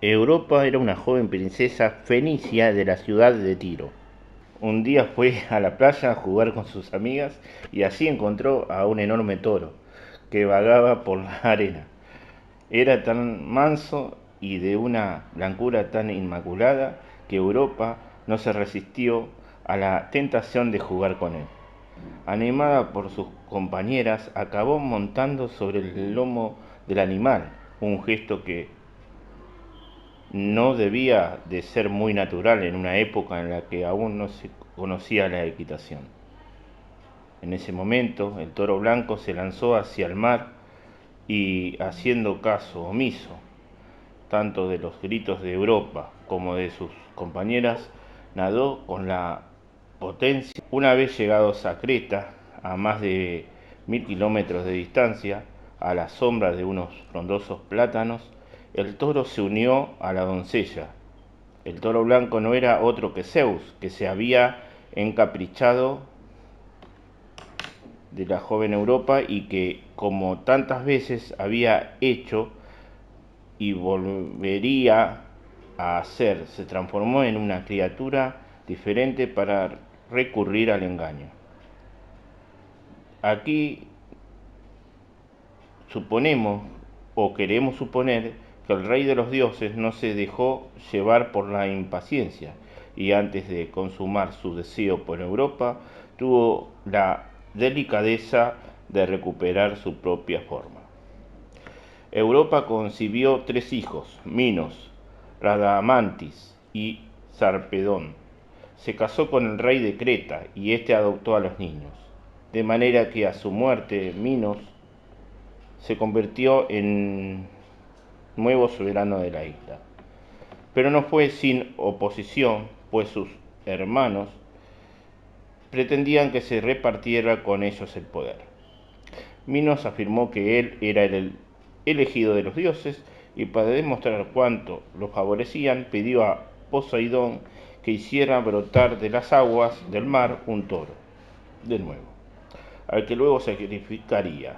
Europa era una joven princesa fenicia de la ciudad de Tiro. Un día fue a la playa a jugar con sus amigas y así encontró a un enorme toro que vagaba por la arena. Era tan manso y de una blancura tan inmaculada que Europa no se resistió a la tentación de jugar con él. Animada por sus compañeras, acabó montando sobre el lomo del animal, un gesto que no debía de ser muy natural en una época en la que aún no se conocía la equitación. En ese momento, el toro blanco se lanzó hacia el mar y, haciendo caso omiso tanto de los gritos de Europa como de sus compañeras, nadó con la potencia. Una vez llegados a Creta, a más de 1000 kilómetros de distancia, a la sombra de unos frondosos plátanos, el toro se unió a la doncella. El toro blanco no era otro que Zeus, que se había encaprichado de la joven Europa y que, como tantas veces había hecho y volvería a hacer, se transformó en una criatura diferente para recurrir al engaño. Aquí suponemos o queremos suponer que el rey de los dioses no se dejó llevar por la impaciencia y antes de consumar su deseo por Europa tuvo la delicadeza de recuperar su propia forma. Europa concibió 3 hijos, Minos, Radamantis y Sarpedón. Se casó con el rey de Creta y éste adoptó a los niños, de manera que a su muerte Minos se convirtió en nuevo soberano de la isla. Pero no fue sin oposición, pues sus hermanos pretendían que se repartiera con ellos el poder. Minos afirmó que él era el elegido de los dioses y para demostrar cuánto lo favorecían pidió a Poseidón que hiciera brotar de las aguas del mar un toro, de nuevo, al que luego sacrificaría.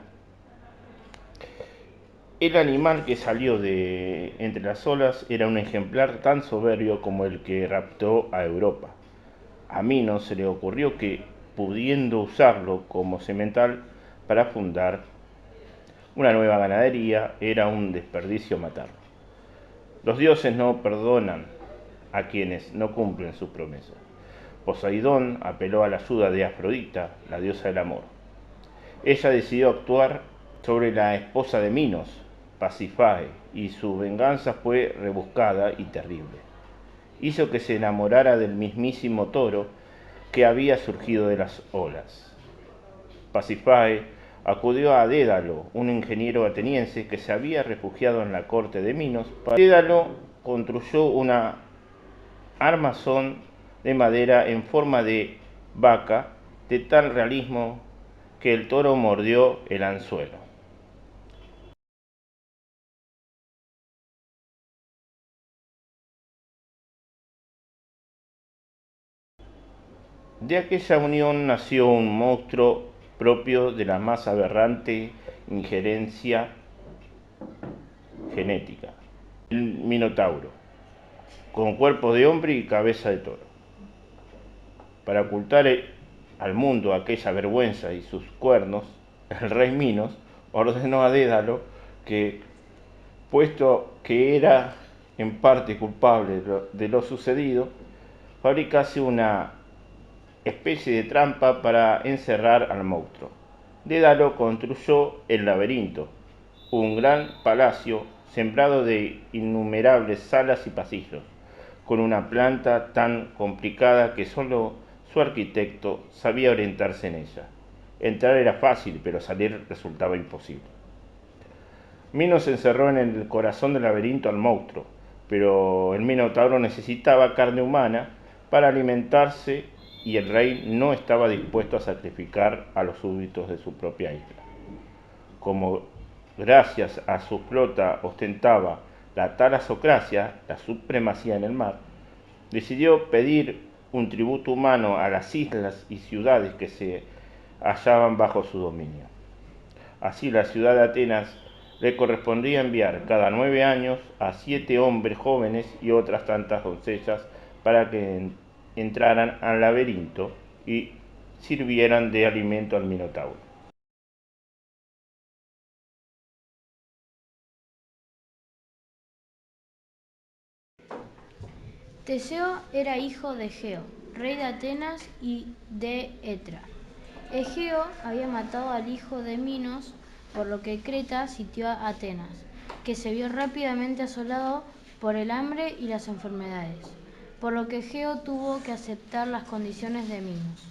El animal que salió de entre las olas era un ejemplar tan soberbio como el que raptó a Europa. A Minos se le ocurrió que, pudiendo usarlo como semental para fundar una nueva ganadería, era un desperdicio matarlo. Los dioses no perdonan a quienes no cumplen sus promesas. Poseidón apeló a la ayuda de Afrodita, la diosa del amor. Ella decidió actuar sobre la esposa de Minos, Pasífae, y su venganza fue rebuscada y terrible. Hizo que se enamorara del mismísimo toro que había surgido de las olas. Pasífae acudió a Dédalo, un ingeniero ateniense que se había refugiado en la corte de Minos. Dédalo construyó una armazón de madera en forma de vaca de tal realismo que el toro mordió el anzuelo. De aquella unión nació un monstruo propio de la más aberrante injerencia genética, el Minotauro, con cuerpo de hombre y cabeza de toro. Para ocultar al mundo aquella vergüenza y sus cuernos, el rey Minos ordenó a Dédalo que, puesto que era en parte culpable de lo sucedido, fabricase una especie de trampa para encerrar al monstruo. Dédalo construyó el laberinto, un gran palacio sembrado de innumerables salas y pasillos, con una planta tan complicada que solo su arquitecto sabía orientarse en ella. Entrar era fácil, pero salir resultaba imposible. Minos encerró en el corazón del laberinto al monstruo, pero el Minotauro necesitaba carne humana para alimentarse y el rey no estaba dispuesto a sacrificar a los súbditos de su propia isla. Como gracias a su flota ostentaba la talasocracia, la supremacía en el mar, decidió pedir un tributo humano a las islas y ciudades que se hallaban bajo su dominio. Así la ciudad de Atenas le correspondía enviar cada 9 años a 7 hombres jóvenes y otras tantas doncellas para que entraran al laberinto y sirvieran de alimento al Minotauro. Teseo era hijo de Egeo, rey de Atenas y de Etra. Egeo había matado al hijo de Minos, por lo que Creta sitió a Atenas, que se vio rápidamente asolado por el hambre y las enfermedades, por lo que Egeo tuvo que aceptar las condiciones de Minos.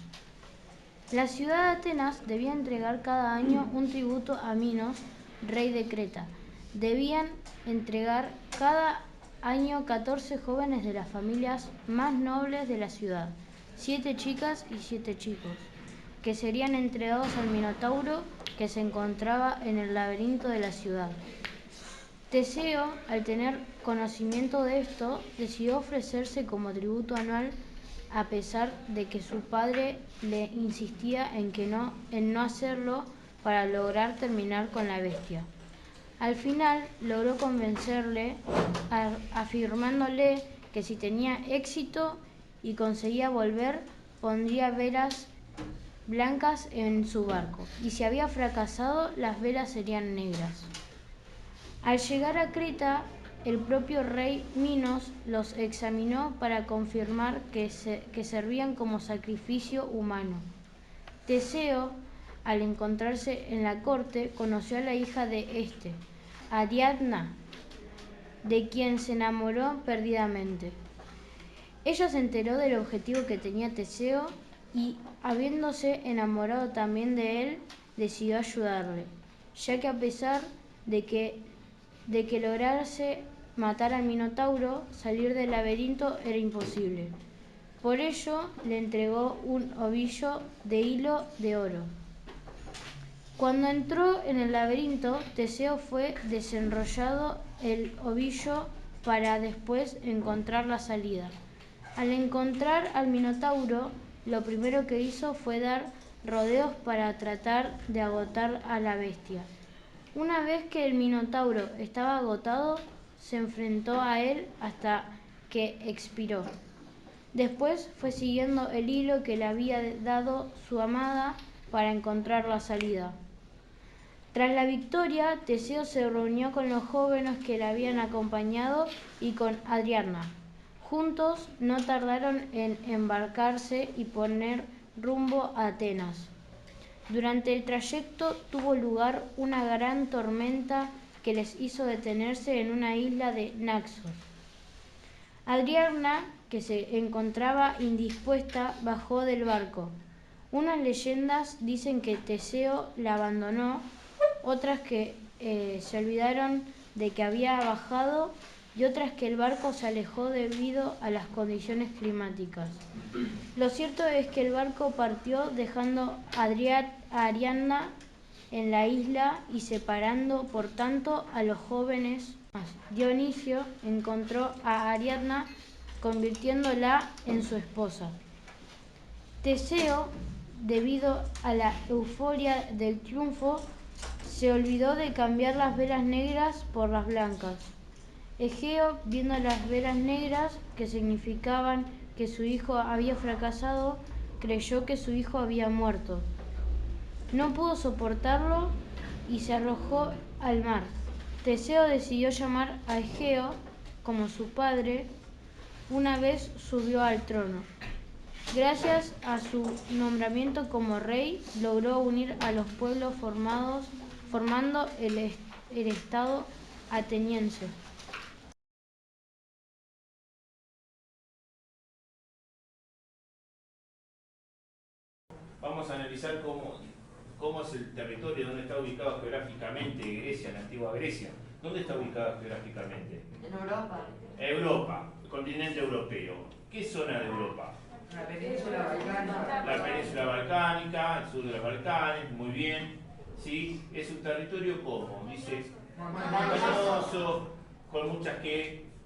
La ciudad de Atenas debía entregar cada año un tributo a Minos, rey de Creta. Debían entregar cada año 14 jóvenes de las familias más nobles de la ciudad, 7 chicas y 7 chicos, que serían entregados al Minotauro que se encontraba en el laberinto de la ciudad. Teseo, al tener conocimiento de esto, decidió ofrecerse como tributo anual a pesar de que su padre le insistía en no hacerlo para lograr terminar con la bestia. Al final logró convencerle afirmándole que si tenía éxito y conseguía volver, pondría velas blancas en su barco, y si había fracasado, las velas serían negras. Al llegar a Creta, el propio rey Minos los examinó para confirmar que servían como sacrificio humano. Teseo, al encontrarse en la corte, conoció a la hija de este, Ariadna, de quien se enamoró perdidamente. Ella se enteró del objetivo que tenía Teseo y, habiéndose enamorado también de él, decidió ayudarle, ya que a pesar de que lograse matar al Minotauro, salir del laberinto era imposible. Por ello le entregó un ovillo de hilo de oro. Cuando entró en el laberinto, Teseo fue desenrollado el ovillo para después encontrar la salida. Al encontrar al Minotauro, lo primero que hizo fue dar rodeos para tratar de agotar a la bestia. Una vez que el Minotauro estaba agotado, se enfrentó a él hasta que expiró. Después fue siguiendo el hilo que le había dado su amada para encontrar la salida. Tras la victoria, Teseo se reunió con los jóvenes que le habían acompañado y con Ariadna. Juntos no tardaron en embarcarse y poner rumbo a Atenas. Durante el trayecto tuvo lugar una gran tormenta que les hizo detenerse en una isla de Naxos. Ariadna, que se encontraba indispuesta, bajó del barco. Unas leyendas dicen que Teseo la abandonó, otras que se olvidaron de que había bajado y otras que el barco se alejó debido a las condiciones climáticas. Lo cierto es que el barco partió dejando a Ariadna en la isla y separando por tanto a los jóvenes. Dionisio encontró a Ariadna convirtiéndola en su esposa. Teseo, debido a la euforia del triunfo, se olvidó de cambiar las velas negras por las blancas. Egeo, viendo las velas negras, que significaban que su hijo había fracasado, creyó que su hijo había muerto. No pudo soportarlo y se arrojó al mar. Teseo decidió llamar a Egeo como su padre. Una vez subió al trono. Gracias a su nombramiento como rey, logró unir a los pueblos formando el estado ateniense. Vamos a analizar cómo es el territorio, dónde está ubicado geográficamente Grecia, la antigua Grecia. ¿Dónde está ubicado geográficamente? En Europa. Europa, el continente europeo. ¿Qué zona de Europa? La península balcánica. La península balcánica, el sur de los Balcanes, muy bien. ¿Sí? Es un territorio como, dice, montañoso, con muchas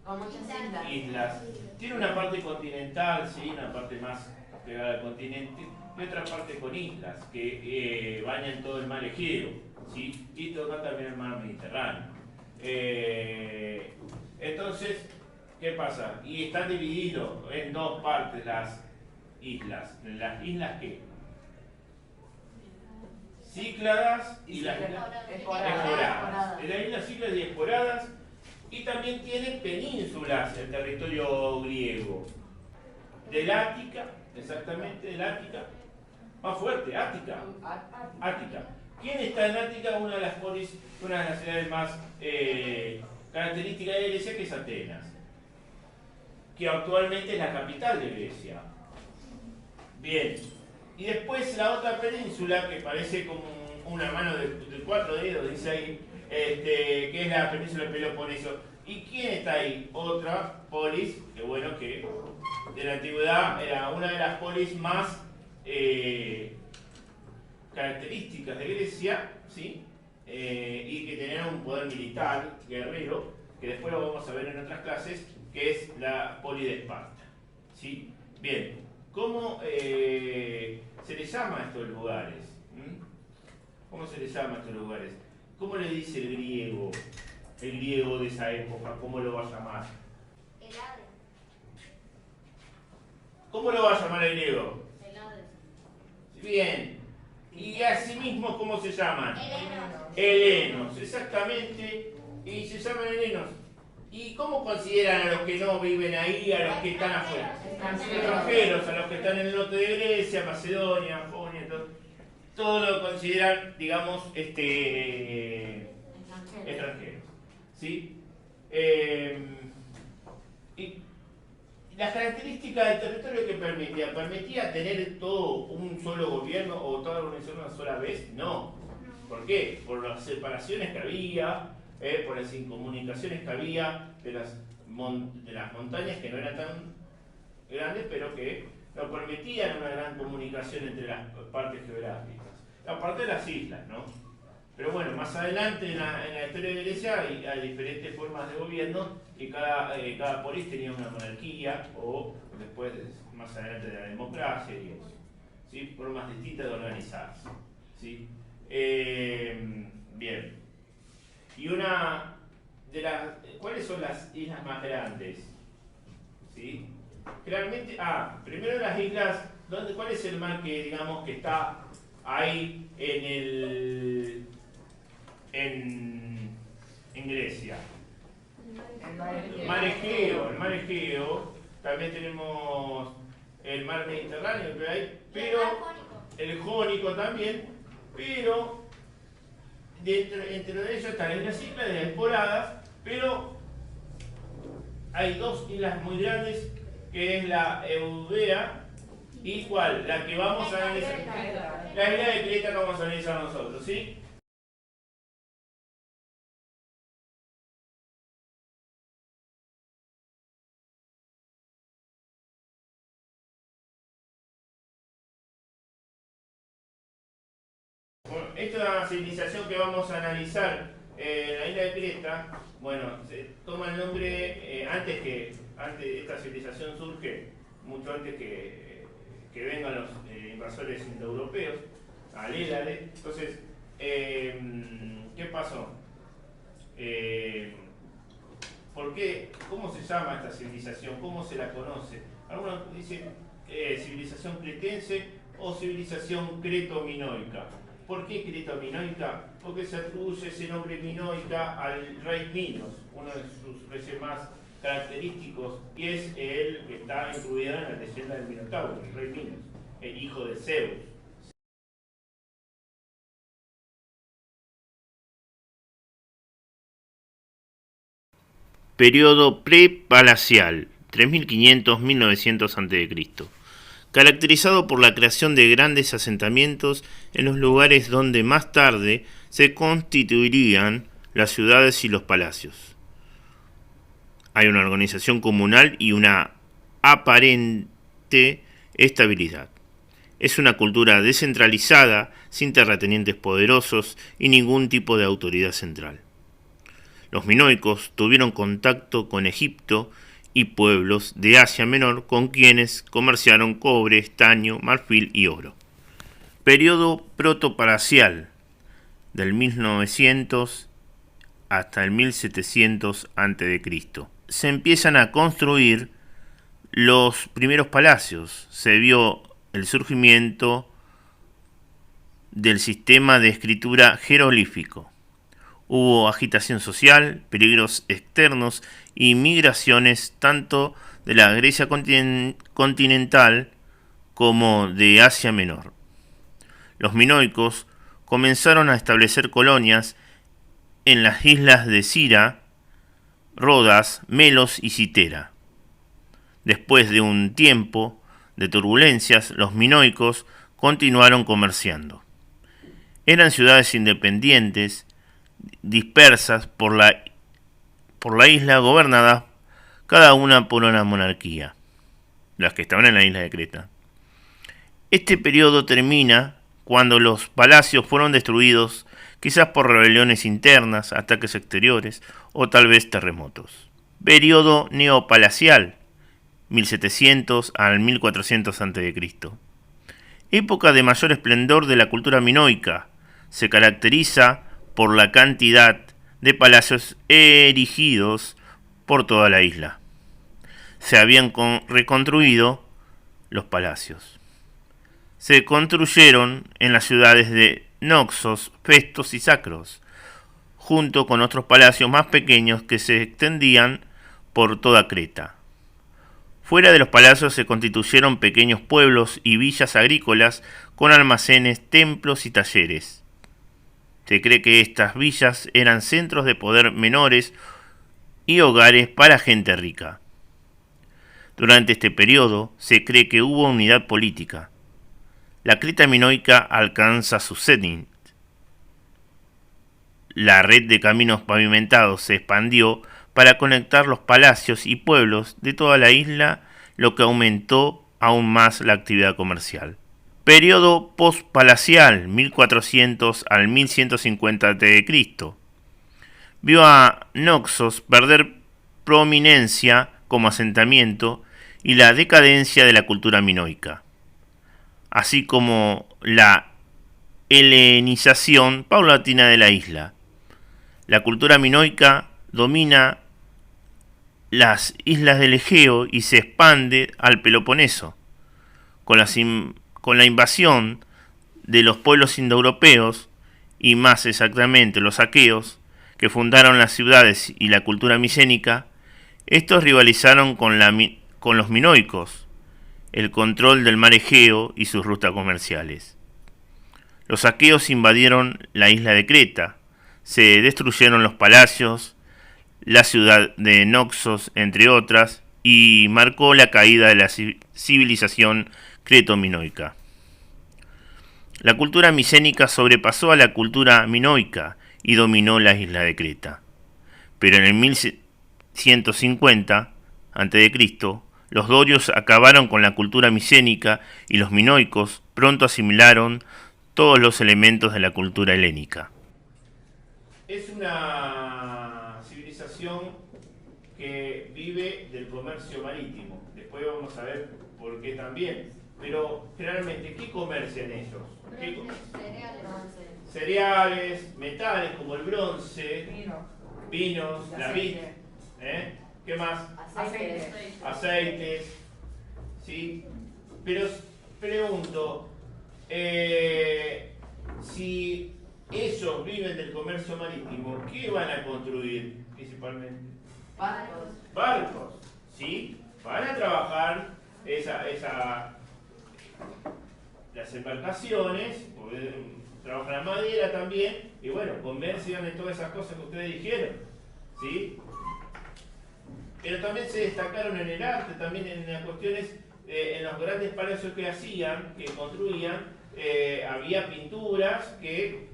Con muchas islas. Tiene una parte continental, sí, una parte más pegada al continente, y otra parte con islas que bañan todo el mar Egeo, ¿sí? y toca también el mar Mediterráneo. Entonces, ¿qué pasa? Y están divididos en dos partes las islas. ¿Las islas qué? Cícladas y las islas esporadas. Las islas Cícladas y esporadas, y también tienen penínsulas el territorio griego. Del Ática, exactamente, del Ática. Más fuerte, Ática. Ática. ¿Quién está en Ática? Una de las polis, una de las ciudades más características de Grecia, que es Atenas, que actualmente es la capital de Grecia. Bien. Y después la otra península, que parece como una mano de 4 dedos, dice ahí, que es la península del Peloponeso. ¿Y quién está ahí? Otra polis, que bueno, que de la antigüedad era una de las polis más características de Grecia, ¿sí? Y que tenía un poder militar, guerrero, que después lo vamos a ver en otras clases, que es la poli de Esparta, ¿sí? Bien, ¿cómo se les llama a estos lugares? ¿Cómo se les llama a estos lugares? ¿Cómo le dice el griego de esa época? ¿Cómo lo va a llamar? El Hades. ¿Cómo lo va a llamar el griego? El Hades. Bien. Y asimismo, ¿cómo se llaman? Helenos. Helenos, exactamente. Y se llaman helenos. ¿Y cómo consideran a los que no viven ahí, a los que están afuera? Extranjeros, a los que están en el norte de Grecia, Macedonia, Jonia, todo lo consideran, digamos, extranjeros. ¿Sí? Y las características del territorio que ¿permitía tener todo un solo gobierno o toda la organización una sola vez? No. ¿Por qué? Por las separaciones que había, por las incomunicaciones que había de las montañas, que no eran tan grandes, pero que no permitían una gran comunicación entre las partes geográficas. Aparte de las islas, ¿no? Pero bueno, más adelante en la historia de Grecia hay diferentes formas de gobierno, y cada polis tenía una monarquía, o después, más adelante, de la democracia y eso, ¿sí? Formas distintas de organizarse, ¿sí? Bien. Y una de las... ¿Cuáles son las islas más grandes? ¿Sí? Generalmente... primero las islas... ¿Cuál es el mar que, digamos, que está ahí en Grecia? El mar Egeo. También tenemos el mar Mediterráneo que hay, pero el Jónico también, pero entre ellos están las islas Cícladas y las Esporadas, pero hay dos islas muy grandes, que es la Eubea y ¿cuál? La que vamos a analizar. La isla de Creta que vamos a analizar nosotros, ¿sí? Bueno, esta civilización que vamos a analizar en la isla de Creta, bueno, se toma el nombre antes esta civilización surge, mucho antes que vengan los invasores indoeuropeos al Hélade. Entonces, ¿qué pasó? ¿Por qué? ¿Cómo se llama esta civilización? ¿Cómo se la conoce? Algunos dicen civilización cretense o civilización creto-minoica. ¿Por qué creto-minoica? Porque se atribuye ese nombre minoica al rey Minos, uno de sus reyes más característicos, y es el que está incluido en la leyenda del Minotauro, el rey Minos, el hijo de Zeus. Periodo prepalacial, 3500-1900 a.C., caracterizado por la creación de grandes asentamientos en los lugares donde más tarde se constituirían las ciudades y los palacios. Hay una organización comunal y una aparente estabilidad. Es una cultura descentralizada, sin terratenientes poderosos y ningún tipo de autoridad central. Los minoicos tuvieron contacto con Egipto y pueblos de Asia Menor con quienes comerciaron cobre, estaño, marfil y oro. Periodo protopalacial, del 1900 hasta el 1700 a.C. Se empiezan a construir los primeros palacios. Se vio el surgimiento del sistema de escritura jeroglífico. Hubo agitación social, peligros externos y migraciones tanto de la Grecia continental como de Asia Menor. Los minoicos comenzaron a establecer colonias en las islas de Cira, Rodas, Melos y Citera. Después de un tiempo de turbulencias, los minoicos continuaron comerciando. Eran ciudades independientes, dispersas por la isla, gobernadas cada una por una monarquía, las que estaban en la isla de Creta. Este periodo termina cuando los palacios fueron destruidos, quizás por rebeliones internas, ataques exteriores o tal vez terremotos. Periodo neopalacial, 1700 al 1400 a.C. Época de mayor esplendor de la cultura minoica. Se caracteriza por la cantidad de palacios erigidos por toda la isla. Se habían reconstruido los palacios. Se construyeron en las ciudades de Noxos, Festos y Sacros, junto con otros palacios más pequeños que se extendían por toda Creta. Fuera de los palacios se constituyeron pequeños pueblos y villas agrícolas con almacenes, templos y talleres. Se cree que estas villas eran centros de poder menores y hogares para gente rica. Durante este periodo se cree que hubo unidad política. La Creta minoica alcanza su cenit. La red de caminos pavimentados se expandió para conectar los palacios y pueblos de toda la isla, lo que aumentó aún más la actividad comercial. Periodo postpalacial, 1400 al 1150 a.C. Vio a Noxos perder prominencia como asentamiento y la decadencia de la cultura minoica, así como la helenización paulatina de la isla. La cultura minoica domina las islas del Egeo y se expande al Peloponeso. Con la invasión de los pueblos indoeuropeos, y más exactamente los aqueos, que fundaron las ciudades y la cultura micénica, estos rivalizaron con los minoicos, el control del mar Egeo y sus rutas comerciales. Los aqueos invadieron la isla de Creta, se destruyeron los palacios, la ciudad de Noxos, entre otras, y marcó la caída de la civilización creto-minoica. La cultura micénica sobrepasó a la cultura minoica y dominó la isla de Creta. Pero en el 1150 a.C., los dorios acabaron con la cultura micénica y los minoicos pronto asimilaron todos los elementos de la cultura helénica. Es una civilización que vive del comercio marítimo. Después vamos a ver por qué también. Pero generalmente, ¿qué comercian ellos? Cereales, metales como el bronce, vinos, la vid, ¿qué más? Aceites, ¿sí? Pero pregunto, si ellos viven del comercio marítimo, ¿qué van a construir principalmente? Barcos, ¿sí? Van a trabajar las embarcaciones, trabajan la madera también, y bueno, comercian en todas esas cosas que ustedes dijeron, ¿sí? Pero también se destacaron en el arte, también en las cuestiones, en los grandes palacios que hacían, que construían, había pinturas que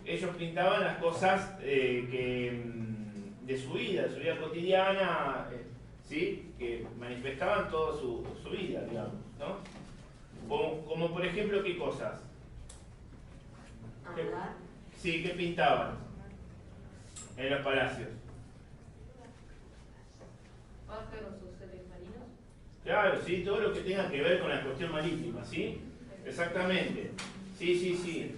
ellos pintaban las cosas de su vida cotidiana, ¿sí? Que manifestaban toda su vida, digamos, ¿no? Como por ejemplo, ¿qué cosas? Sí, ¿qué pintaban en los palacios? Pájaros o seres marinos. Claro, sí, todo lo que tenga que ver con la cuestión marítima, ¿sí? Exactamente. Sí.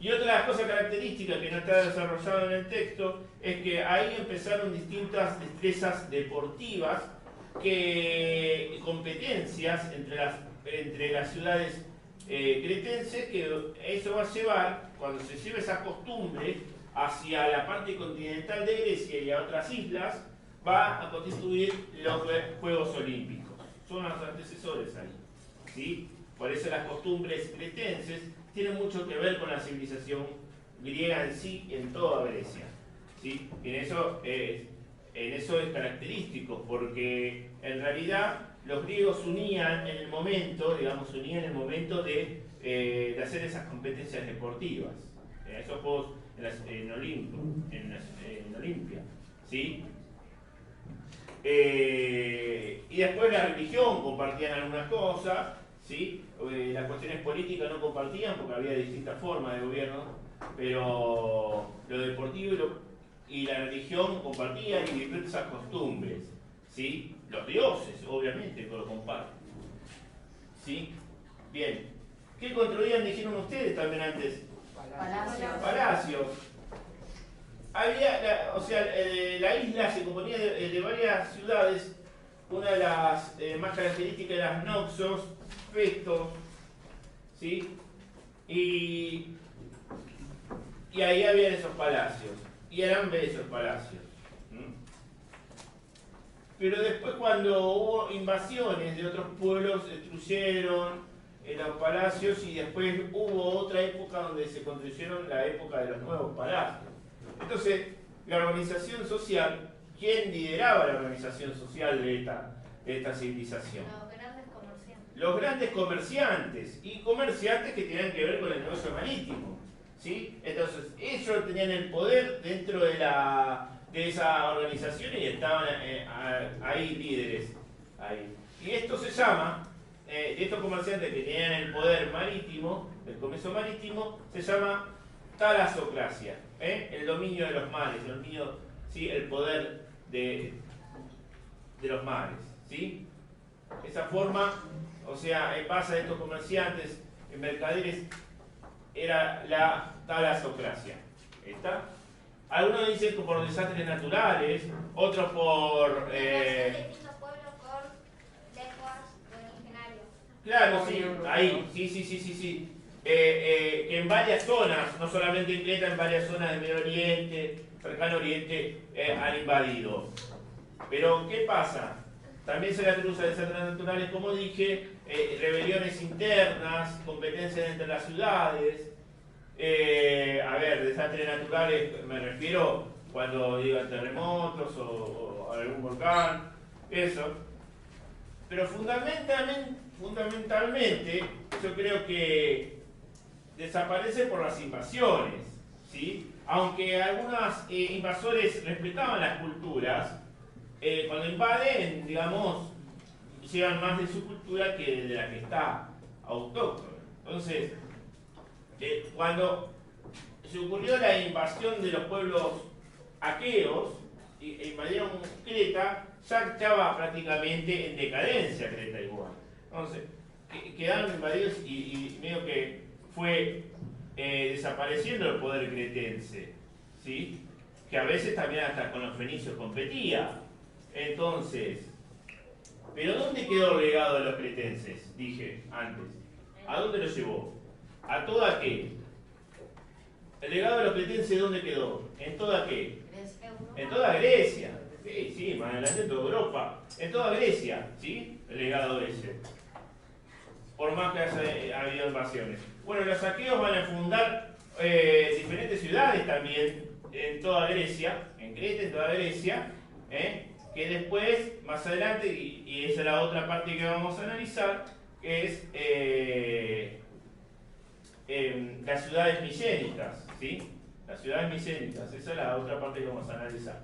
Y otra de las cosas características que no está desarrollado en el texto es que ahí empezaron distintas destrezas deportivas, competencias entre las ciudades cretenses, que eso va a llevar, cuando se lleve esa costumbre hacia la parte continental de Grecia y a otras islas, va a constituir los Juegos Olímpicos. Son los antecesores ahí, ¿sí? Por eso las costumbres cretenses tienen mucho que ver con la civilización griega en sí, en toda Grecia, ¿sí? Y en eso es característico, porque en realidad los griegos unían en el momento, de hacer esas competencias deportivas, esos juegos en Olimpia, ¿sí? Y después la religión compartían algunas cosas, ¿sí? Las cuestiones políticas no compartían porque había distintas formas de gobierno, pero lo deportivo y la religión compartían y diversas costumbres, ¿sí? Los dioses, obviamente, lo comparten, ¿sí? Bien. ¿Qué construían, dijeron ustedes también antes? Palacios. Había, la isla se componía de varias ciudades. Una de las más características eran Noxos, Festos, ¿sí? Y ahí había esos palacios. Y eran bellos palacios. Pero después, cuando hubo invasiones de otros pueblos, destruyeron los palacios, y después hubo otra época donde se construyeron la época de los nuevos palacios. Entonces, la organización social, ¿quién lideraba la organización social de esta civilización? Los grandes comerciantes. Los grandes comerciantes, y comerciantes que tenían que ver con el negocio marítimo, ¿sí? Entonces, ellos tenían el poder dentro de esa organización y estaban ahí líderes. Ahí. Y esto se llama, de estos comerciantes que tenían el poder marítimo, el comercio marítimo, se llama talasocracia, el dominio de los mares, ¿sí? El poder de los mares, ¿sí? Esa forma, en base a estos comerciantes, mercaderes, era la talasocracia. ¿Está? Algunos dicen que por desastres naturales, otros por... distintos pueblos con lenguas originarias. Claro, sí, ahí, sí. Que en varias zonas, no solamente en Creta, en varias zonas del Medio Oriente, Cercano Oriente, han invadido. Pero, ¿qué pasa? También se le atribuye a desastres naturales, como dije, rebeliones internas, competencias entre las ciudades. Desastres naturales, me refiero cuando digan terremotos o algún volcán, eso. Pero fundamentalmente, yo creo que desaparece por las invasiones, ¿sí? Aunque algunos invasores respetaban las culturas, cuando invaden, llevan más de su cultura que de la que está autóctona. Entonces, cuando se ocurrió la invasión de los pueblos aqueos e invadieron Creta, ya estaba prácticamente en decadencia Creta igual. Entonces, quedaron invadidos y medio que fue desapareciendo el poder cretense, ¿sí? Que a veces también hasta con los fenicios competía. Entonces, ¿pero dónde quedó el legado de los cretenses? Dije antes. ¿A dónde lo llevó? ¿A toda qué? ¿El legado de los cretenses dónde quedó? ¿En toda qué? En toda Grecia. Sí, más adelante en toda Europa. En toda Grecia, ¿sí? El legado ese. Por más que haya habido invasiones. Bueno, los aqueos van a fundar diferentes ciudades también en toda Grecia, en Creta, en toda Grecia, que después, más adelante, y esa es la otra parte que vamos a analizar, que es las ciudades micénicas, ¿sí? Las ciudades micénicas, esa es la otra parte que vamos a analizar.